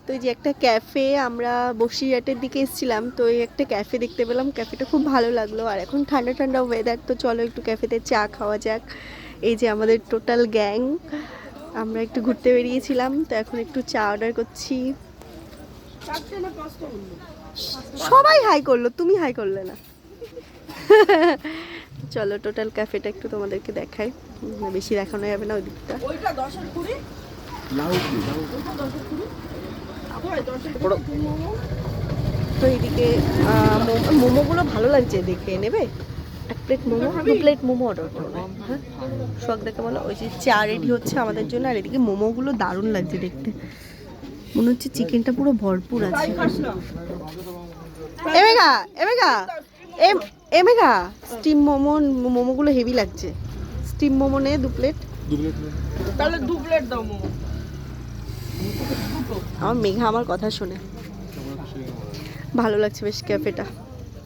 তো এই যে একটা ক্যাফে, আমরা বসিরহাটের দিকে এসেছিলাম, তো এই একটা ক্যাফে দেখতে পেলাম, ক্যাফেটা খুব ভালো লাগলো। আর এখন ঠান্ডা ঠান্ডা ওয়েদার, তো চলো একটু ক্যাফেতে চা খাওয়া যাক। এই যে আমাদের টোটাল গ্যাং, আমরা একটু ঘুরতে বেরিয়েছিলাম, তো এখন একটু চা অর্ডার করছি। সবাই হাই করলো, তুমি হাই করলে না। চলো টোটাল ক্যাফেটা একটু তোমাদেরকে দেখাই, বেশি দেখানো যাবে না ওই দিকটা। তো এইদিকে মোমোগুলো ভালো লাগছে দেখে, নেবে এক plate momo, 2 plate momo order করবে। হ্যাঁ, শখ দেখে বলো। ওই যে চা রেডি হচ্ছে আমাদের জন্য, আর এদিকে মোমোগুলো দারুণ লাগছে দেখতে, মনে হচ্ছে চিকেনটা পুরো ভরপুর আছে। এমেগা এমেগা এমেগা স্টিম মোমোগুলো হেভি লাগছে। স্টিম মোমো নে 2 প্লেট। তাহলে 2 প্লেট দাও মোমো। আমার মেঘা আমার কথা শোনে, ভালো লাগছে বেশ ক্যাফেটা।